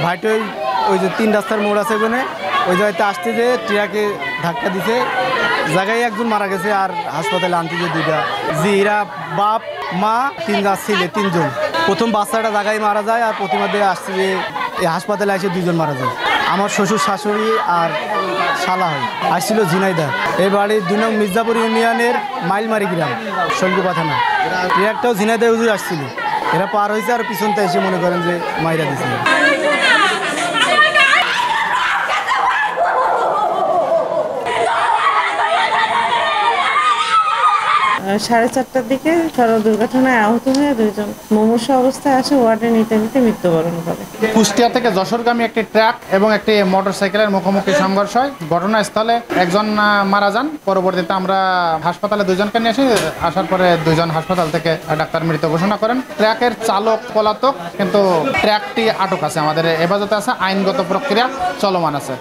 ভাইটাই ওই যে 3 রাস্তার মোড় আছে ওখানে, ওই জায়গাতে আসতে যে ট্রাকে ধাক্কা দিছে, জায়গায় একজন মারা গেছে আর হাসপাতালে আনতে যে 2টা। জি, এরা বাপ মা 3 ছেলে 3জন। প্রথম বাচ্চাটা জায়গায় মারা যায় আর প্রতিমধ্যে আসছে যে হাসপাতালে এসে 2জন মারা যায়। আমার শ্বশুর শাশুড়ি আর শালা হয় আসছিল ঝিনাইদহ। এই বাড়ির 2 নং মির্জাপুর ইউনিয়নের মাইলমারি গ্রাম, শৈলকুপা থানা। ট্রাকটাও ঝিনাইদহ হুজুর আসছিল, এরা পার হয়েছে আর পিছনটা এসে মনে করেন যে মাইরা দিছে। 4:30টার দিকে সড়ক দুর্ঘটনায় আহত হয়ে 2জন মুমূর্ষ অবস্থায় আসে ওয়ার্ডে নিতে মৃত্যুবরণ করে। কুষ্টিয়া থেকে যশোরগামী একটি ট্রাক এবং একটি মোটরসাইকেলের মুখোমুখি সংঘর্ষ হয়। ঘটনাস্থলে একজন মারা যান। পরবর্তীতে আমরা হাসপাতালে 2জনকে নিয়ে আসি। আসার পরে 2জন হাসপাতাল থেকে ডাক্তার মৃত ঘোষণা করেন। ট্রাকের চালক পলাতক, কিন্তু ট্রাকটি আটক আছে, আমাদের হেফাজতে আছে, আইনগত প্রক্রিয়া চলমান আছে।